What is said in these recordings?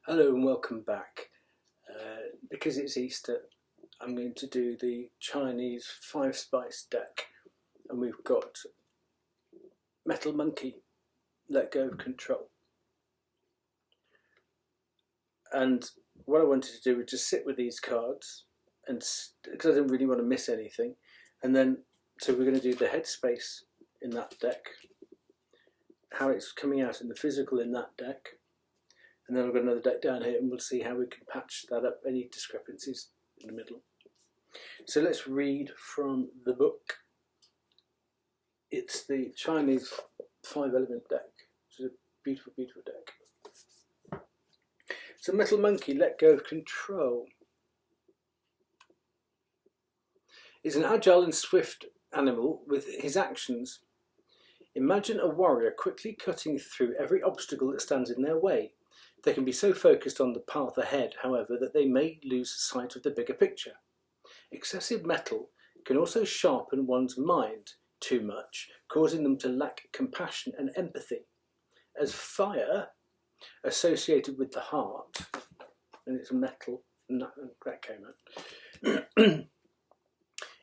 Hello and welcome back. Because it's Easter, I'm going to do the Chinese 5-spice deck, and we've got Metal Monkey, Let Go of Control. And what I wanted to do was just sit with these cards, and because I didn't really want to miss anything, and then so we're going to do the headspace in that deck, how it's coming out in the physical in that deck. And then I've got another deck down here and we'll see how we can patch that up, any discrepancies in the middle. So let's read from the book. It's the Chinese 5-element deck, which is a beautiful, beautiful deck. So Metal Monkey, Let Go of Control. Is an agile and swift animal with his actions. Imagine a warrior quickly cutting through every obstacle that stands in their way. They can be so focused on the path ahead, however, that they may lose sight of the bigger picture. Excessive metal can also sharpen one's mind too much, causing them to lack compassion and empathy. As fire, associated with the heart, and it's metal, and that came out,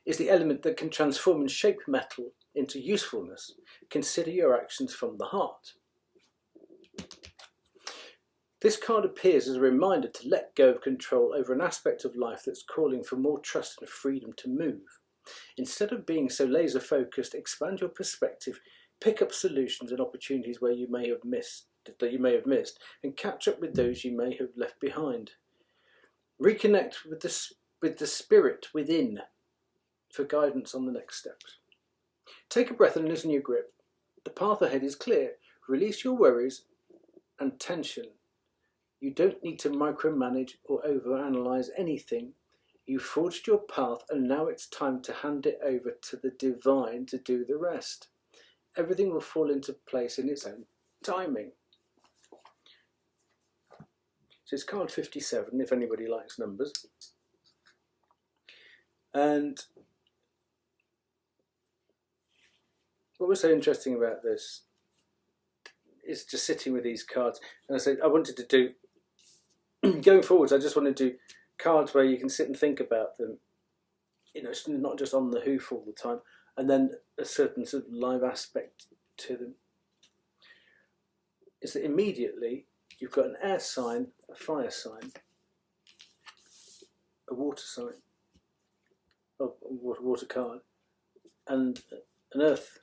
is the element that can transform and shape metal into usefulness. Consider your actions from the heart. This card appears as a reminder to let go of control over an aspect of life that's calling for more trust and freedom to move. Instead of being so laser focused, expand your perspective, pick up solutions and opportunities where you may have missed, and catch up with those you may have left behind. Reconnect with the spirit within for guidance on the next steps. Take a breath and loosen your grip. The path ahead is clear. Release your worries and tension. You don't need to micromanage or overanalyze anything. You forged your path and now it's time to hand it over to the divine to do the rest. Everything will fall into place in its own timing. So it's card 57 if anybody likes numbers. And what was so interesting about this is just sitting with these cards. And I said I wanted to do, going forwards, I just want to do cards where you can sit and think about them. You know, it's not just on the hoof all the time. And then a certain sort of live aspect to them. Is that immediately you've got an air sign, a fire sign, a water sign, a water card, and an earth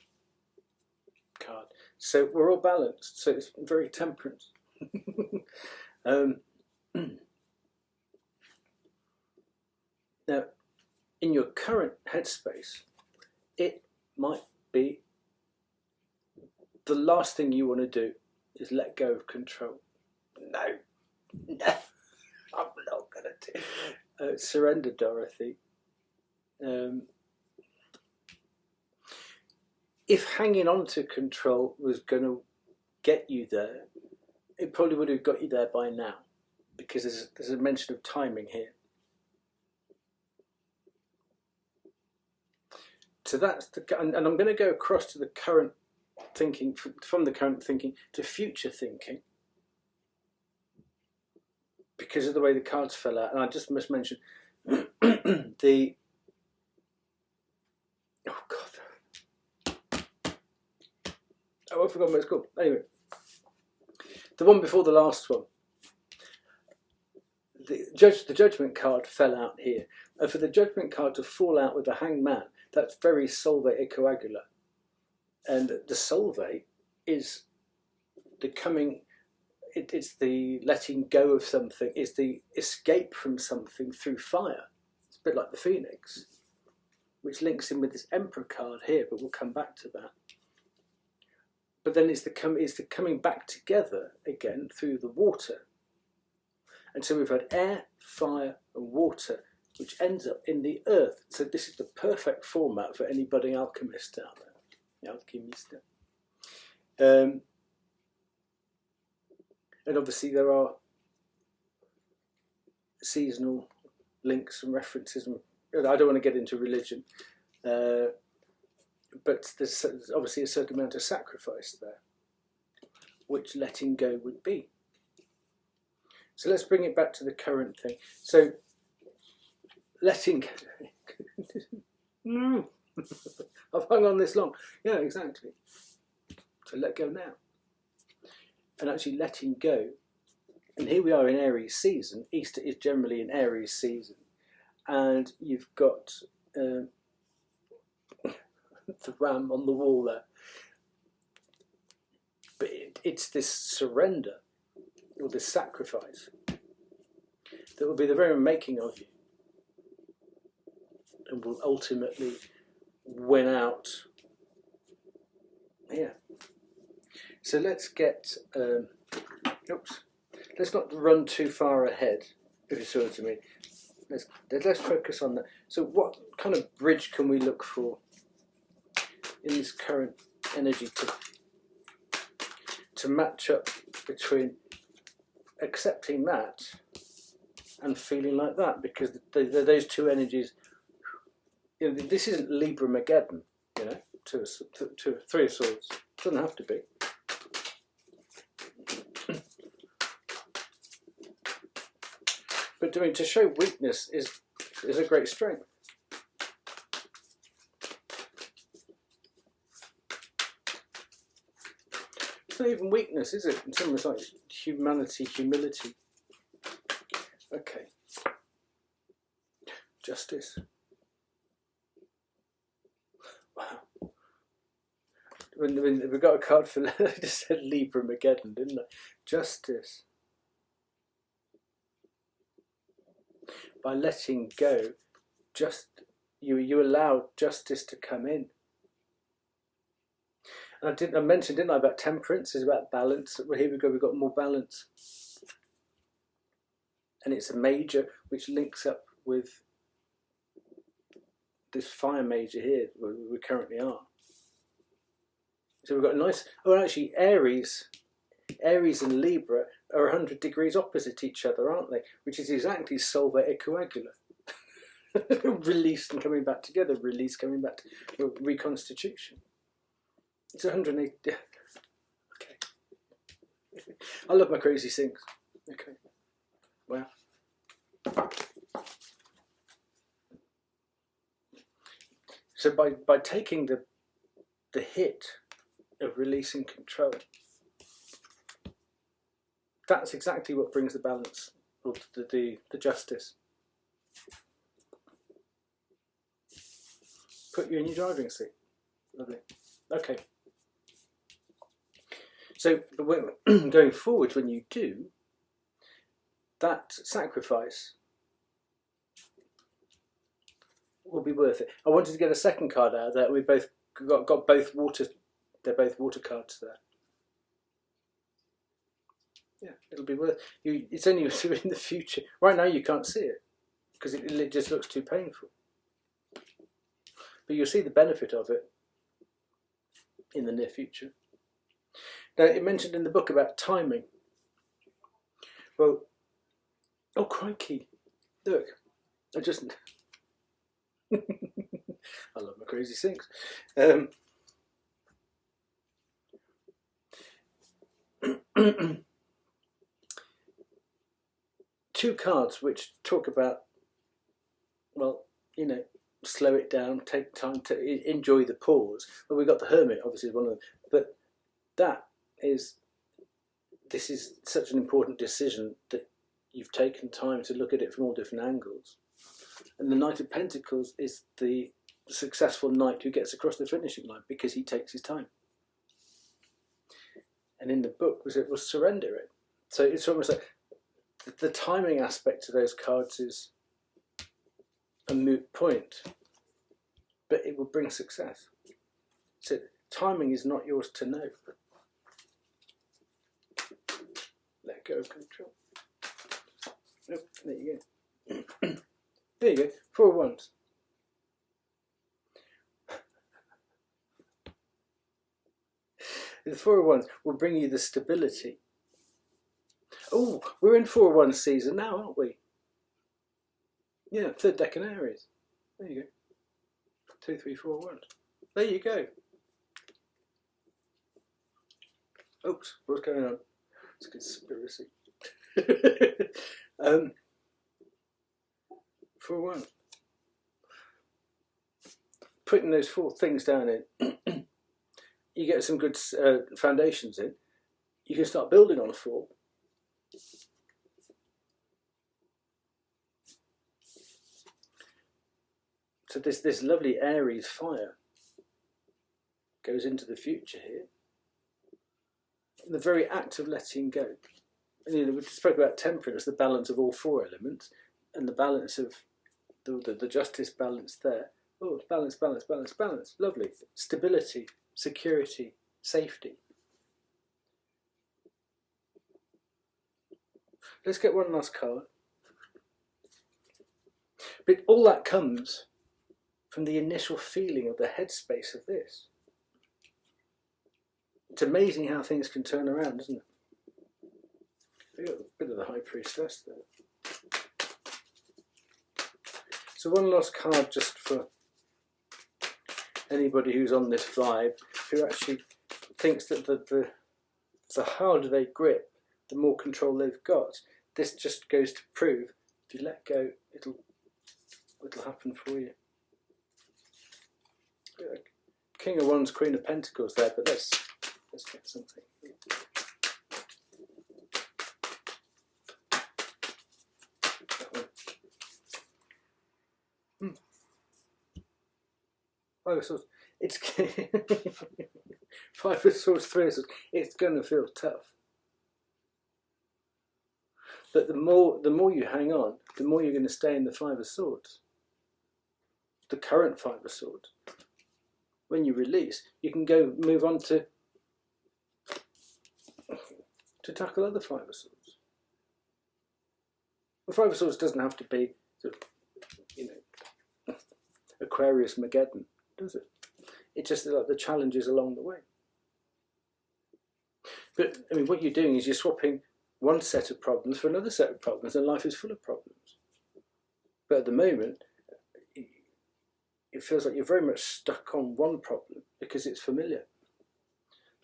card. So we're all balanced, so it's very temperate. Now, in your current headspace, it might be the last thing you want to do is let go of control. No, I'm not going to do. Surrender, Dorothy. If hanging on to control was going to get you there, it probably would have got you there by now, because there's a mention of timing here. So that's and I'm going to go across to the current thinking, from the current thinking to future thinking, because of the way the cards fell out. And I just must mention the, oh God, oh, I forgot what it's called. Anyway, the one before the last one, the judgment card fell out here. And for the judgment card to fall out with the Hanged Man, that's very Solve e Coagula. And the Solve is the coming, it's the letting go of something, it's the escape from something through fire. It's a bit like the Phoenix, which links in with this Emperor card here, but we'll come back to that. But then it's the coming back together again through the water. And so we've had air, fire and water, which ends up in the earth. So this is the perfect format for any budding alchemist out there. Alchemista. And obviously there are seasonal links and references. And I don't want to get into religion. But there's obviously a certain amount of sacrifice there, which letting go would be. So let's bring it back to the current thing. So letting go. I've hung on this long. Yeah, exactly. So let go now. And actually letting go. And here we are in Aries season. Easter is generally in Aries season. And you've got the ram on the wall there. But it's this surrender or this sacrifice that will be the very making of you and will ultimately win out here. So let's get, let's not run too far ahead, if you see what I mean. Let's focus on that. So what kind of bridge can we look for in this current energy to match up between accepting that and feeling like that? Because those two energies, you know, this isn't Libra-mageddon, you know, to Three of Swords. It doesn't have to be. But I mean, to show weakness is a great strength. It's not even weakness, is it? It's almost like humanity, humility. Okay. Justice. Wow. When we got a card for I just said Libra-mageddon, didn't I? Justice. By letting go, you allow justice to come in. And I mentioned, didn't I, about temperance is about balance. Well, here we go, we've got more balance. And it's a major which links up with this fire major here, where we currently are. So we've got a nice, oh actually Aries and Libra are 100 degrees opposite each other, aren't they? Which is exactly solva e coagula. Release and coming back together, release coming back to reconstitution. It's 180. Okay. I love my crazy things. Okay. Wow. So by taking the hit of releasing control, that's exactly what brings the balance or the justice. Put you in your driving seat. Lovely. Okay. So going forward, when you do, that sacrifice will be worth it. I wanted to get a second card out of that. We both got both water. They're both water cards there. Yeah, it'll be worth you. It's only in the future. Right now, you can't see it because it just looks too painful. But you'll see the benefit of it in the near future. Now, it mentioned in the book about timing. Well, oh crikey! Look, I just I love my crazy things. Two cards which talk about, well, you know, slow it down, take time to enjoy the pause. Well, we got the Hermit, obviously, is one of them, but this is such an important decision that you've taken time to look at it from all different angles. And the Knight of Pentacles is the successful knight who gets across the finishing line because he takes his time. And in the book was surrender it. So it's almost like the timing aspect of those cards is a moot point, but it will bring success. So timing is not yours to know. Let go of control. Oh, there you go. There you go. 4 of Wands. The 4 of Wands will bring you the stability. Oh, we're in 4 of Wands season now, aren't we? Yeah, 3rd decan Aries. There you go. 2, 3, 4 of Wands. There you go. Oops, what's going on? It's a conspiracy. For one, putting those 4 things down in, you get some good foundations in. You can start building on a 4. So this lovely Aries fire goes into the future here. The very act of letting go. And, you know, we spoke about temperance, the balance of all 4 elements, and the balance of the justice balance there. Oh, balance, balance, balance, balance. Lovely. Stability, security, safety. Let's get one last card. But all that comes from the initial feeling of the headspace of this. It's amazing how things can turn around, isn't it? We got a bit of the High Priestess there. So one last card just for anybody who's on this vibe, who actually thinks that the harder they grip, the more control they've got. This just goes to prove, if you let go, it'll happen for you. King of Wands, Queen of Pentacles there, but let's get something. Five of Swords. It's 5 of Swords, 3 of Swords. It's going to feel tough. But the more you hang on, the more you're going to stay in the 5 of Swords. The current 5 of Swords. When you release, you can move on to tackle other 5 of Swords. The 5 of Swords doesn't have to be, you know, Aquarius Mageddon, does it? It's just like the challenges along the way. But I mean, what you're doing is you're swapping one set of problems for another set of problems, and life is full of problems. But at the moment, it feels like you're very much stuck on one problem because it's familiar.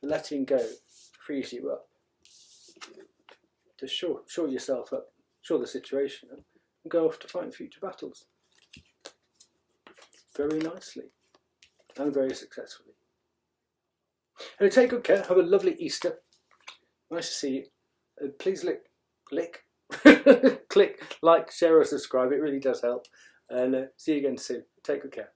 Letting go frees you up to shore yourself up, shore the situation up, and go off to fight future battles. Very nicely and very successfully. And take good care. Have a lovely Easter. Nice to see you. Please click, like, share or subscribe. It really does help. And see you again soon. Take good care.